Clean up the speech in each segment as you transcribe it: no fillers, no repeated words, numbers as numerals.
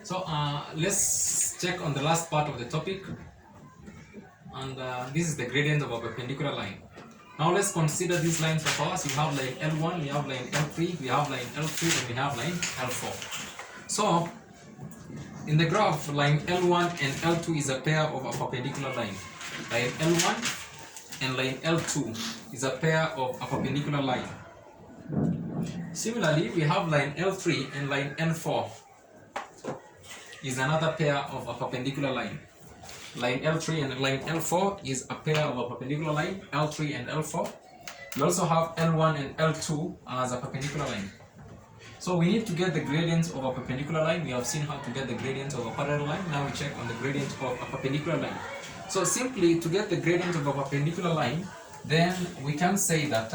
So let's check on the last part of the topic, and this is the gradient of a perpendicular line. Now let's consider these lines of ours. We have line L1, we have line L3, we have line L3, and we have line L4. So in the graph, line L1 and L2 is a pair of a perpendicular line. Line L1 and line L2 is a pair of a perpendicular line. Similarly, we have line L3 and line N4 is another pair of a perpendicular line. Line L3 and line L4 is a pair of a perpendicular line, L3 and L4. We also have L1 and L2 as a perpendicular line. So we need to get the gradients of a perpendicular line. We have seen how to get the gradients of a parallel line. Now we check on the gradient of a perpendicular line. So simply to get the gradient of a perpendicular line, then we can say that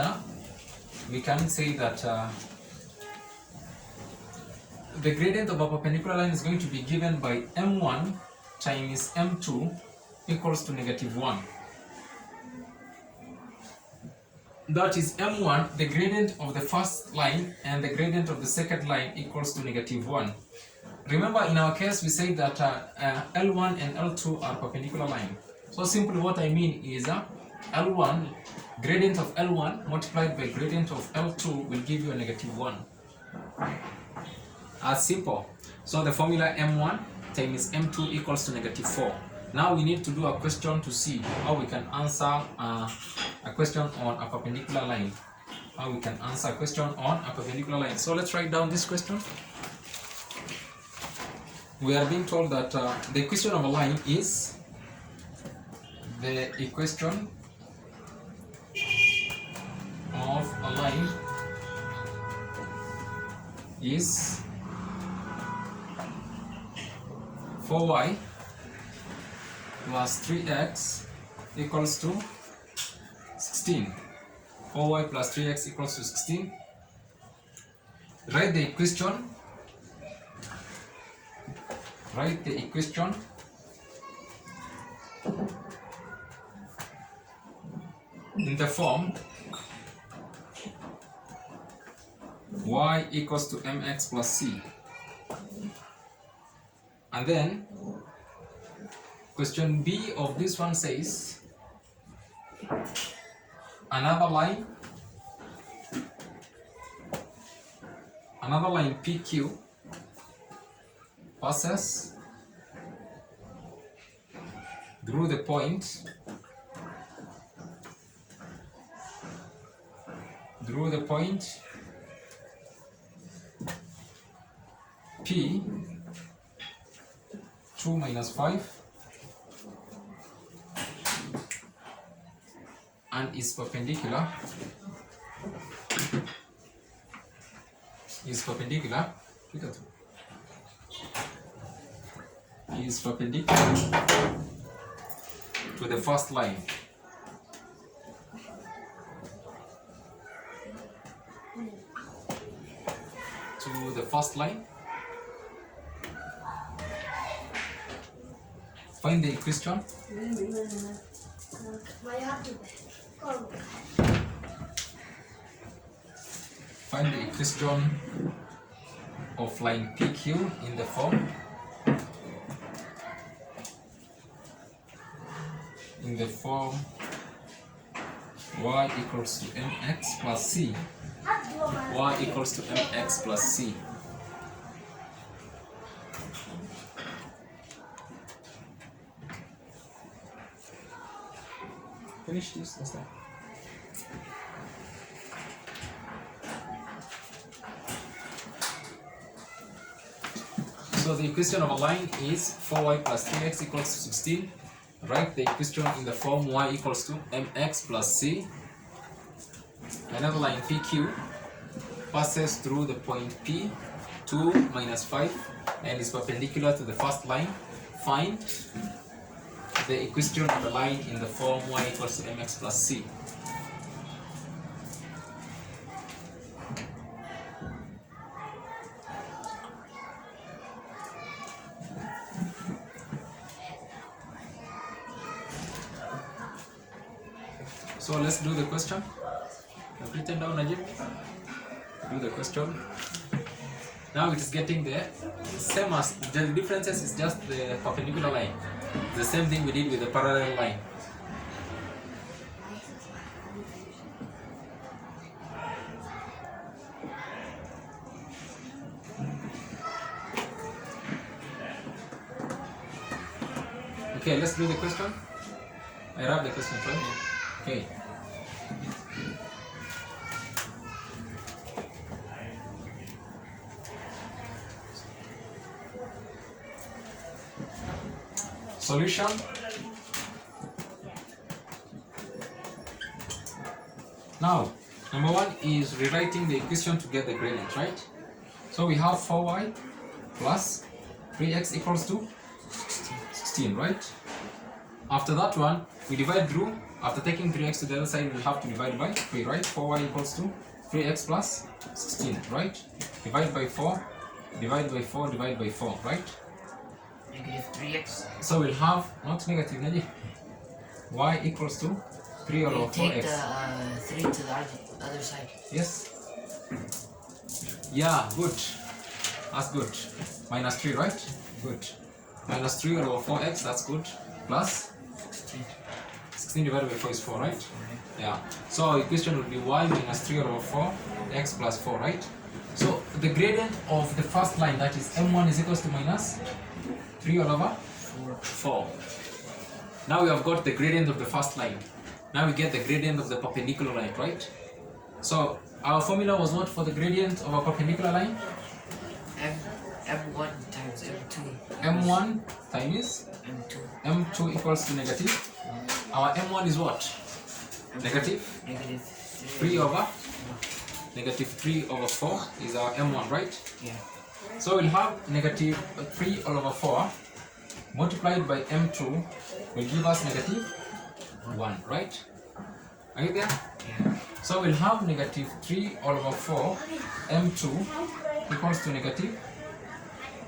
the gradient of a perpendicular line is going to be given by m1 times m2 equals to -1. That is m1, the gradient of the first line, and the gradient of the second line equals to -1. Remember, in our case, we say that L1 and L2 are perpendicular line. So simply what I mean is L1, gradient of L1 multiplied by gradient of L2 will give you a -1. As simple. So the formula m1 times m2 equals to -4. Now we need to do a question to see how we can answer a question on a perpendicular line. How we can answer a question on a perpendicular line. So let's write down this question. We are being told that the equation of a line is the equation of a line is 4y plus 3x equals to 16. 4y plus 3x equals to 16. Write the equation. In the form y equals to mx plus c. And then question B of this one says another line PQ passes through the point P 2 minus 5 and is perpendicular to the first line. Find the equation. Find the equation of line PQ in the form y equals to mx plus c. Y equals to mx plus c. Finish this. That's that. So the equation of a line is 4y plus 3x equals to 16. Write the equation in the form y equals to mx plus c. Another line PQ passes through the point P 2 minus 5 and is perpendicular to the first line. Find the equation of the line in the form y equals to mx plus c. So let's do the question. Have written down, Najib? Do the question. Now it is getting the same as the differences is just the perpendicular line. The same thing we did with the parallel line. Okay, let's do the question. I wrap the question, right? Okay. Solution. Now, number one is rewriting the equation to get the gradient, right? So we have 4y plus 3x equals to 16, right? After that one, we divide through. After taking 3x to the other side, we'll have to divide by 3, right? 4y equals to 3x plus 16, right? Divide by 4, divide by 4, divide by 4, right? Negative 3x. So we'll have, not negative, y equals to 3 We over take 4x. the 3 to the other side. Yes? Yeah, good. That's good. Minus 3, right? Good. Minus 3 over 4x, that's good. Plus 16 divided by 4 is 4, right? Yeah. So our equation would be y minus 3 over 4, x plus 4, right? So the gradient of the first line, that is m1 is equals to minus 3 all over 4. Now we have got the gradient of the first line. Now we get the gradient of the perpendicular line, right? So our formula was what for the gradient of a perpendicular line? M1 times M2. M1 times M2. M2 equals to negative. Our M1 is what? Negative Negative 3 over negative 3 over 4 is our M1, right? Yeah. So we'll have negative 3 all over 4 multiplied by M2 will give us negative 1, right? Are you there? Yeah. So we'll have negative 3 all over 4 M2 equals to negative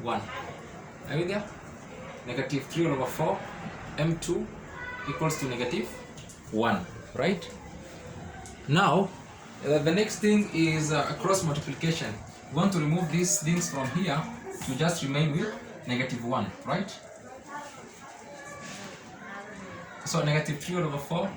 1. Are you there? Negative 3 all over 4 M2 equals to negative 1, right? Now, the next thing is cross multiplication. We want to remove these things from here to just remain with negative 1, right? So negative 3 over 4